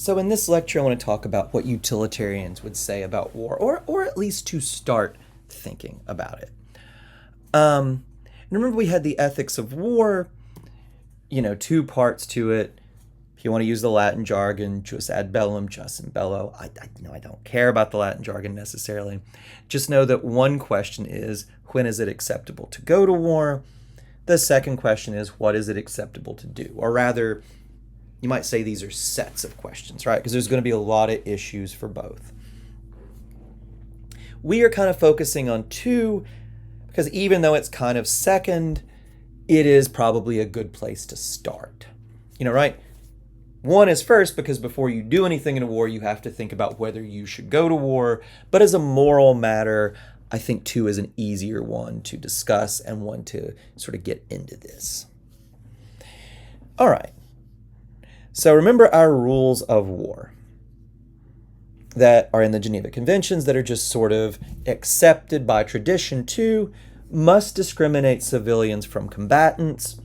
So in this lecture, I want to talk about what utilitarians would say about war, or at least to start thinking about it. Remember we had the ethics of war, two parts to it. If you want to use the Latin jargon, jus ad bellum, jus in bello. I don't care about the Latin jargon necessarily. Just know that one question is, when is it acceptable to go to war? The second question is, what is it acceptable to do? Or rather, you might say these are sets of questions, right? Because there's going to be a lot of issues for both. We are kind of focusing on two, because even though it's kind of second, it is probably a good place to start. Right? One is first, because before you do anything in a war, you have to think about whether you should go to war. But as a moral matter, I think two is an easier one to discuss and one to sort of get into this. All right. So remember our rules of war that are in the Geneva Conventions that are just sort of accepted by tradition. Two, must discriminate civilians from combatants.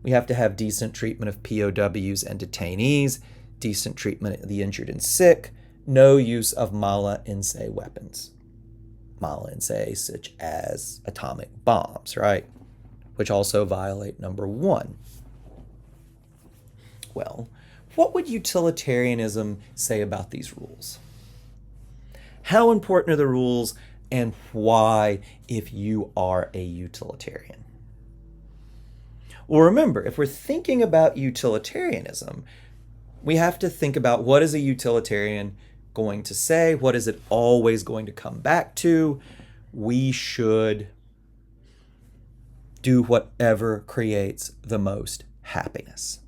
We have to have decent treatment of POWs and detainees, decent treatment of the injured and sick, no use of mala in se weapons. Mala in se such as atomic bombs, right? Which also violate number 1. Well, what would utilitarianism say about these rules? How important are the rules, and why if you are a utilitarian? Well, remember, if we're thinking about utilitarianism, we have to think about what is a utilitarian going to say? What is it always going to come back to? We should do whatever creates the most happiness.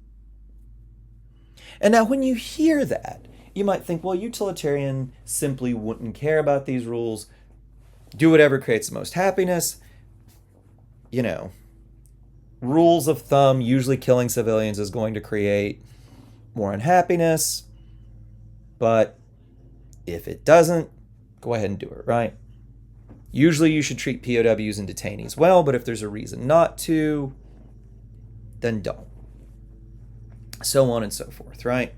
And now when you hear that, you might think, well, utilitarian simply wouldn't care about these rules. Do whatever creates the most happiness. Rules of thumb, usually killing civilians is going to create more unhappiness. But if it doesn't, go ahead and do it, right? Usually you should treat POWs and detainees well, but if there's a reason not to, then don't. So on and so forth, right?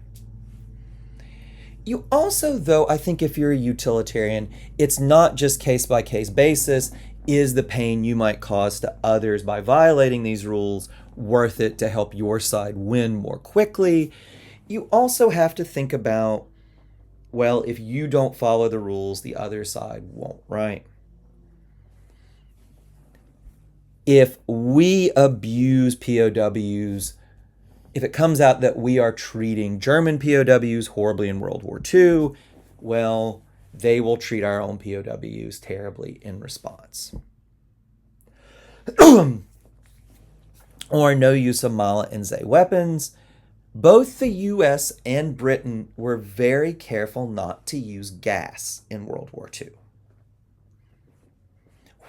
You also, though, I think if you're a utilitarian, it's not just case-by-case basis. Is the pain you might cause to others by violating these rules worth it to help your side win more quickly? You also have to think about, well, if you don't follow the rules, the other side won't, right? If we abuse POWs, if it comes out that we are treating German POWs horribly in World War II, well, they will treat our own POWs terribly in response. Or no use of mala in se weapons. Both the US and Britain were very careful not to use gas in World War II.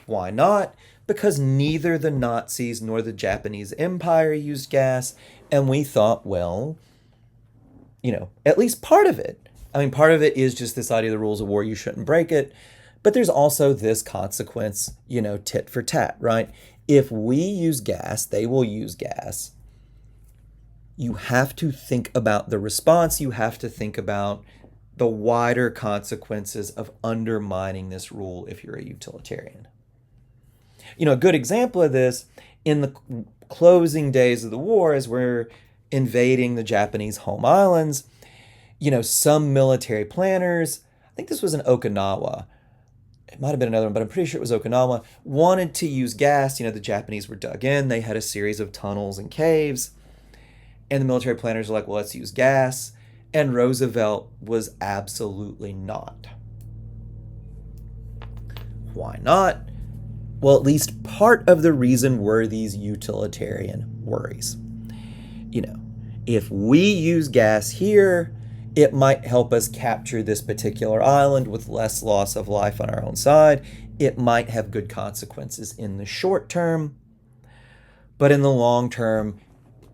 Why not? Because neither the Nazis nor the Japanese Empire used gas, and we thought, well, at least part of it. Part of it is just this idea of the rules of war, you shouldn't break it. But there's also this consequence, tit for tat, right? If we use gas, they will use gas. You have to think about the response. You have to think about the wider consequences of undermining this rule if you're a utilitarian. A good example of this in the closing days of the war, as we're invading the Japanese home islands, some military planners, I think this was in Okinawa, it might have been another one, but I'm pretty sure it was Okinawa, wanted to use gas. The Japanese were dug in. They had a series of tunnels and caves. And the military planners were like, well, let's use gas. And Roosevelt was absolutely not. Why not? Well, at least part of the reason were these utilitarian worries. If we use gas here, it might help us capture this particular island with less loss of life on our own side. It might have good consequences in the short term. But in the long term,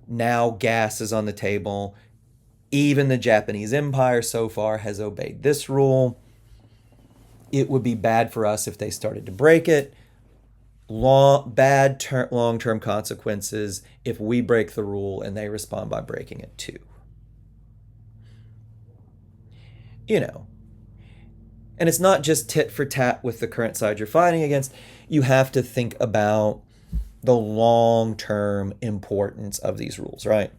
now gas is on the table. Even the Japanese Empire so far has obeyed this rule. It would be bad for us if they started to break it. Long-term consequences if we break the rule and they respond by breaking it too. you know, and it's not just tit for tat with the current side you're fighting against. You have to think about the long-term importance of these rules, right?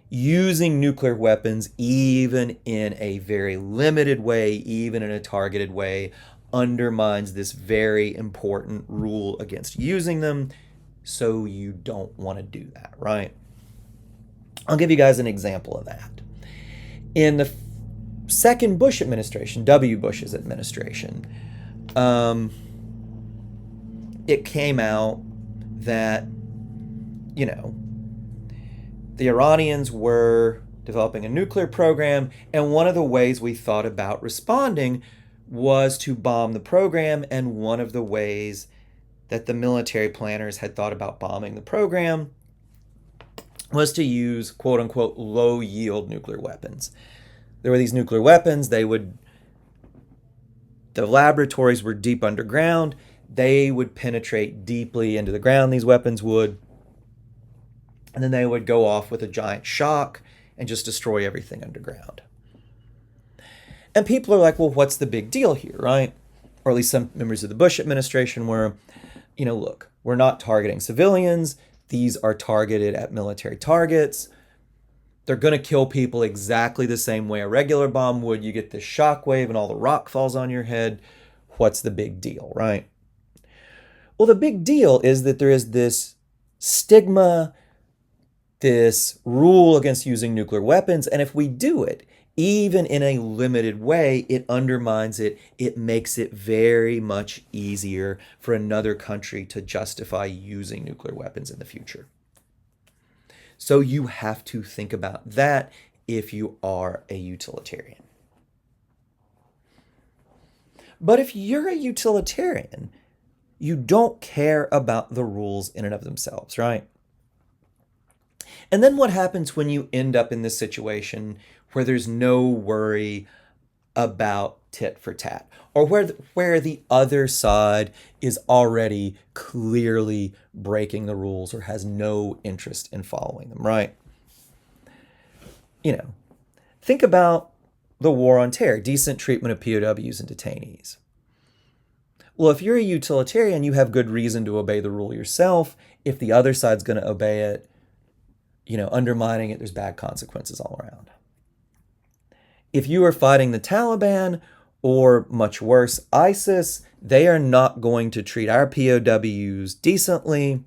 Using nuclear weapons, even in a very limited way, even in a targeted way, undermines this very important rule against using them. So you don't want to do that, right? I'll give you guys an example of that. In the second Bush administration, W. Bush's administration, it came out that, you know, the Iranians were developing a nuclear program, and one of the ways we thought about responding was to bomb the program, and one of the ways that the military planners had thought about bombing the program was to use quote-unquote low-yield nuclear weapons. There were these nuclear weapons, the laboratories were deep underground, they would penetrate deeply into the ground, these weapons would, and then they would go off with a giant shock and just destroy everything underground. And people are like, well, what's the big deal here, right? Or at least some members of the Bush administration were, look, we're not targeting civilians. These are targeted at military targets. They're going to kill people exactly the same way a regular bomb would. You get this shock wave and all the rock falls on your head. What's the big deal, right? Well, the big deal is that there is this stigma, this rule against using nuclear weapons, and if we do it, even in a limited way, it undermines it. It makes it very much easier for another country to justify using nuclear weapons in the future. So you have to think about that if you are a utilitarian. But if you're a utilitarian, you don't care about the rules in and of themselves, right? And then what happens when you end up in this situation where there's no worry about tit for tat, or where the other side is already clearly breaking the rules or has no interest in following them, right? Think about the war on terror, decent treatment of POWs and detainees. Well, if you're a utilitarian, you have good reason to obey the rule yourself. If the other side's going to obey it, undermining it, there's bad consequences all around. If you are fighting the Taliban, or much worse, ISIS, they are not going to treat our POWs decently.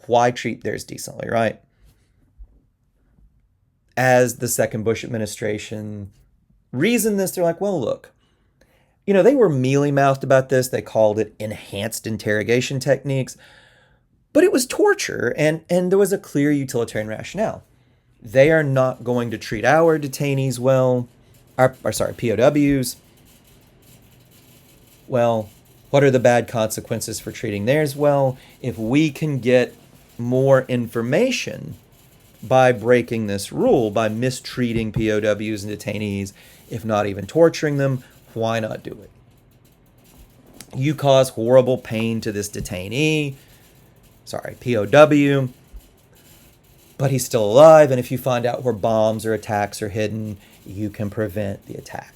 Why treat theirs decently, right? As the second Bush administration reasoned this, they're like, well, look, they were mealy-mouthed about this. They called it enhanced interrogation techniques. But it was torture, and there was a clear utilitarian rationale. They are not going to treat our detainees well, POWs. Well, what are the bad consequences for treating theirs well? If we can get more information by breaking this rule, by mistreating POWs and detainees, if not even torturing them, why not do it? You cause horrible pain to this detainee, POW, but he's still alive, and if you find out where bombs or attacks are hidden, you can prevent the attack.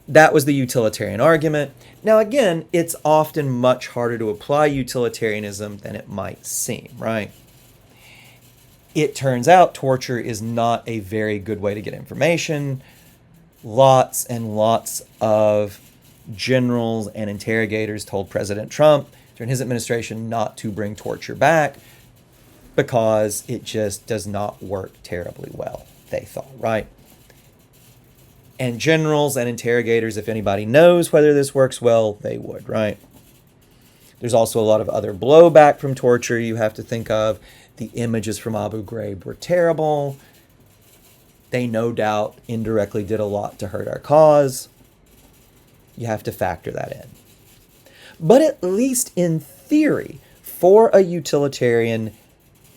That was the utilitarian argument. Now, again, it's often much harder to apply utilitarianism than it might seem, right? It turns out torture is not a very good way to get information. Lots and lots of generals and interrogators told President Trump during his administration not to bring torture back because it just does not work terribly well, they thought, right? And generals and interrogators, if anybody knows whether this works well, they would, right? There's also a lot of other blowback from torture you have to think of. The images from Abu Ghraib were terrible. They no doubt indirectly did a lot to hurt our cause. You have to factor that in. But at least in theory, for a utilitarian,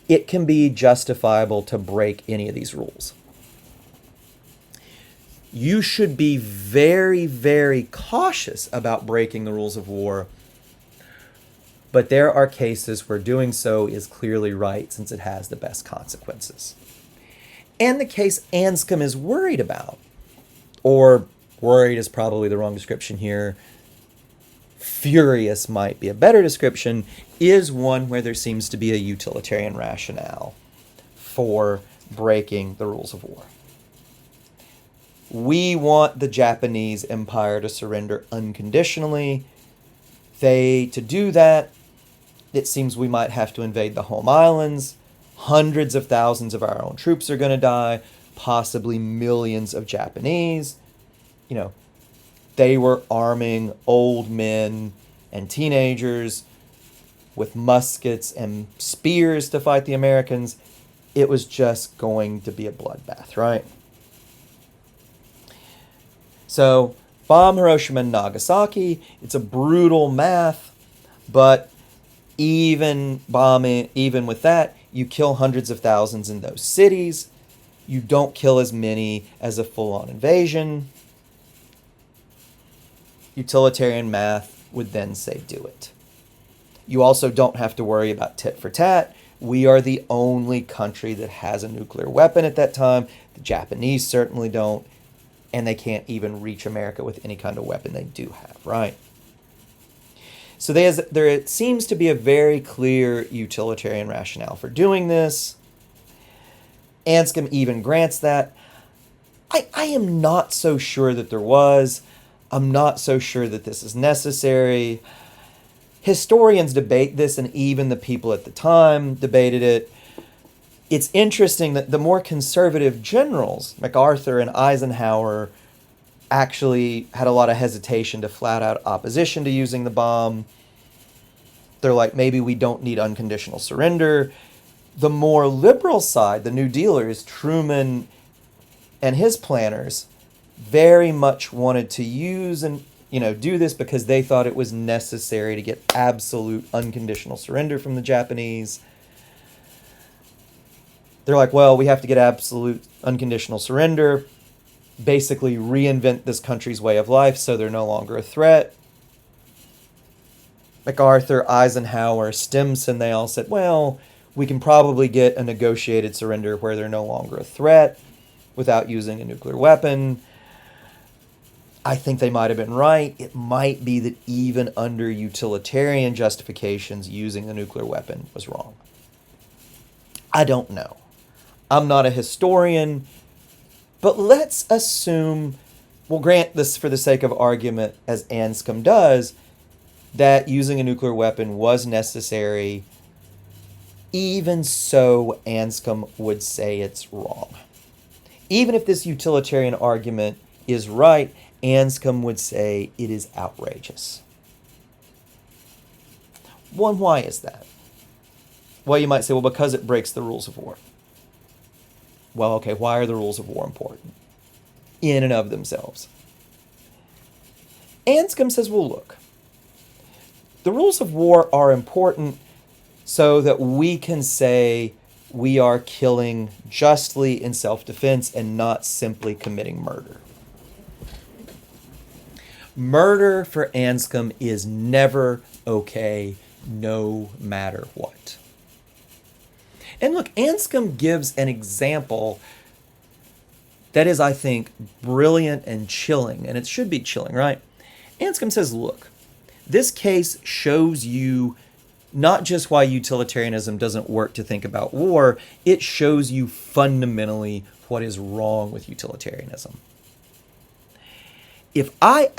it can be justifiable to break any of these rules. You should be very, very cautious about breaking the rules of war, but there are cases where doing so is clearly right since it has the best consequences. and the case Anscombe is worried about, or worried is probably the wrong description here, furious might be a better description, is one where there seems to be a utilitarian rationale for breaking the rules of war. We want the Japanese Empire to surrender unconditionally. To do that, it seems we might have to invade the home islands. Hundreds of thousands of our own troops are going to die, possibly millions of Japanese. They were arming old men and teenagers with muskets and spears to fight the Americans. It was just going to be a bloodbath, right? So, bomb Hiroshima and Nagasaki. It's a brutal math, but even with that, you kill hundreds of thousands in those cities. You don't kill as many as a full-on invasion. Utilitarian math would then say do it. You also don't have to worry about tit for tat. We are the only country that has a nuclear weapon at that time. The Japanese certainly don't, and they can't even reach America with any kind of weapon they do have, right? So there seems to be a very clear utilitarian rationale for doing this. Anscombe even grants that. I am not so sure that there was. I'm not so sure that this is necessary. Historians debate this, and even the people at the time debated it. It's interesting that the more conservative generals, MacArthur and Eisenhower, actually had a lot of hesitation to flat out opposition to using the bomb. They're like, maybe we don't need unconditional surrender. The more liberal side, the New Dealers, Truman and his planners, very much wanted to use and do this because they thought it was necessary to get absolute unconditional surrender from the Japanese. They're like, well, we have to get absolute unconditional surrender, basically reinvent this country's way of life so they're no longer a threat. MacArthur, Eisenhower, Stimson, they all said, well, we can probably get a negotiated surrender where they're no longer a threat without using a nuclear weapon. I think they might have been right. It might be that even under utilitarian justifications, using the nuclear weapon was wrong. I don't know. I'm not a historian, but let's assume, we'll grant this for the sake of argument, as Anscombe does, that using a nuclear weapon was necessary. Even so, Anscombe would say it's wrong. Even if this utilitarian argument is right, Anscombe would say it is outrageous. One, why is that? Well, you might say, well, because it breaks the rules of war. Well, okay, why are the rules of war important in and of themselves? Anscombe says, well, look, the rules of war are important so that we can say we are killing justly in self-defense and not simply committing murder. Murder for Anscombe is never okay, no matter what. And look, Anscombe gives an example that is, I think, brilliant and chilling, and it should be chilling, right? Anscombe says, look, this case shows you not just why utilitarianism doesn't work to think about war, it shows you fundamentally what is wrong with utilitarianism. If I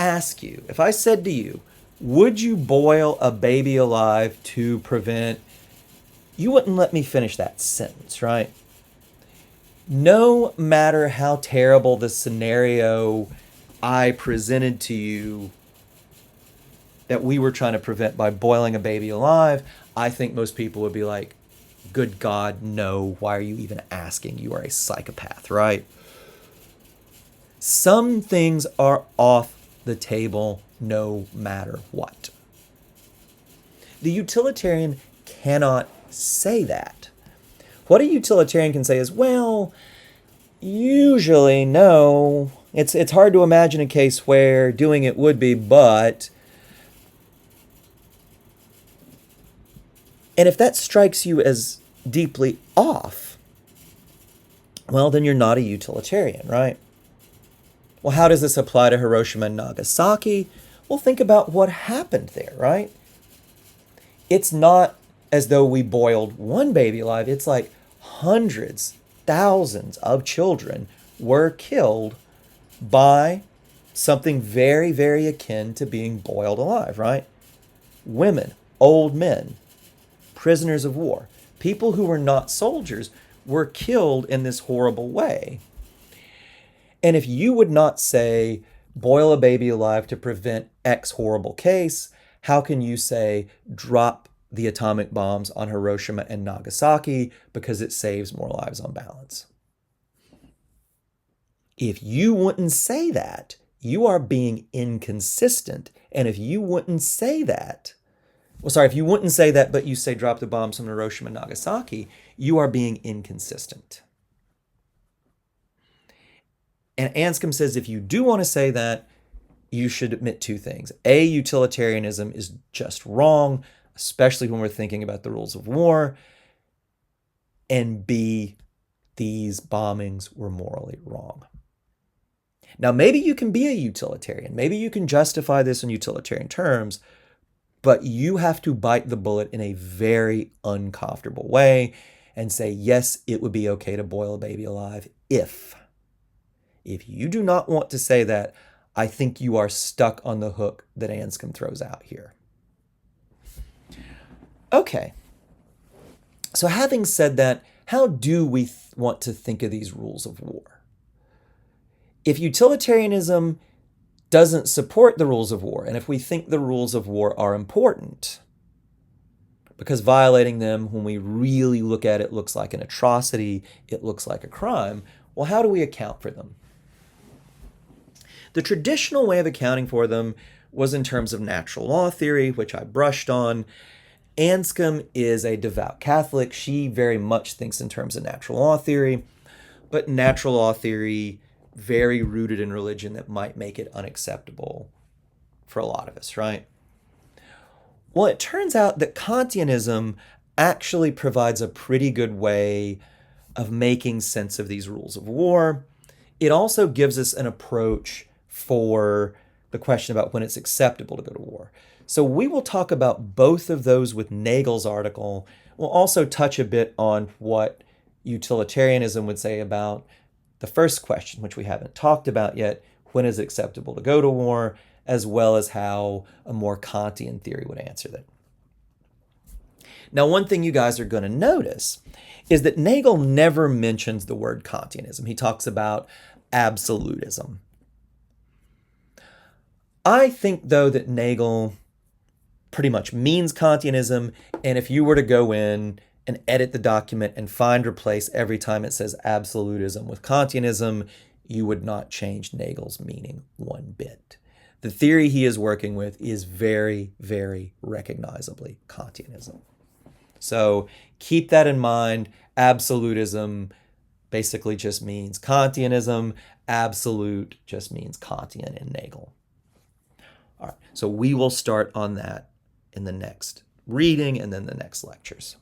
said to you, would you boil a baby alive to prevent, you wouldn't let me finish that sentence, right? No matter how terrible the scenario I presented to you that we were trying to prevent by boiling a baby alive, I think most people would be like, good God, no, why are you even asking? You are a psychopath, right? Some things are off the table no matter what. The utilitarian cannot say that. What a utilitarian can say is, well, usually no. It's hard to imagine a case where doing it would be, but... And if that strikes you as deeply off, well, then you're not a utilitarian, right? Well, how does this apply to Hiroshima and Nagasaki? Well, think about what happened there, right? It's not as though we boiled one baby alive. It's like hundreds, thousands of children were killed by something very, very akin to being boiled alive, right? Women, old men, prisoners of war, people who were not soldiers were killed in this horrible way. And if you would not say, boil a baby alive to prevent X horrible case, how can you say, drop the atomic bombs on Hiroshima and Nagasaki because it saves more lives on balance? If you wouldn't say that, you are being inconsistent. And if you wouldn't say that, if you wouldn't say that, but you say drop the bombs on Hiroshima and Nagasaki, you are being inconsistent. And Anscombe says if you do want to say that, you should admit two things. A, utilitarianism is just wrong, especially when we're thinking about the rules of war. And B, these bombings were morally wrong. Now, maybe you can be a utilitarian. Maybe you can justify this in utilitarian terms, but you have to bite the bullet in a very uncomfortable way and say, yes, it would be okay to boil a baby alive if. If you do not want to say that, I think you are stuck on the hook that Anscombe throws out here. Okay. So having said that, how do we want to think of these rules of war? If utilitarianism doesn't support the rules of war, and if we think the rules of war are important, because violating them, when we really look at it, looks like an atrocity, it looks like a crime, well, how do we account for them? The traditional way of accounting for them was in terms of natural law theory, which I brushed on. Anscombe is a devout Catholic. She very much thinks in terms of natural law theory, but natural law theory very rooted in religion that might make it unacceptable for a lot of us, right? Well, it turns out that Kantianism actually provides a pretty good way of making sense of these rules of war. It also gives us an approach for the question about when it's acceptable to go to war. So we will talk about both of those with Nagel's article. We'll also touch a bit on what utilitarianism would say about the first question, which we haven't talked about yet, when is it acceptable to go to war, as well as how a more Kantian theory would answer that. Now, one thing you guys are going to notice is that Nagel never mentions the word Kantianism. He talks about absolutism. I think, though, that Nagel pretty much means Kantianism, and if you were to go in and edit the document and find replace every time it says absolutism with Kantianism, you would not change Nagel's meaning one bit. The theory he is working with is very, very recognizably Kantianism. So keep that in mind. Absolutism basically just means Kantianism. Absolute just means Kantian in Nagel. All right, so we will start on that in the next reading and then the next lectures.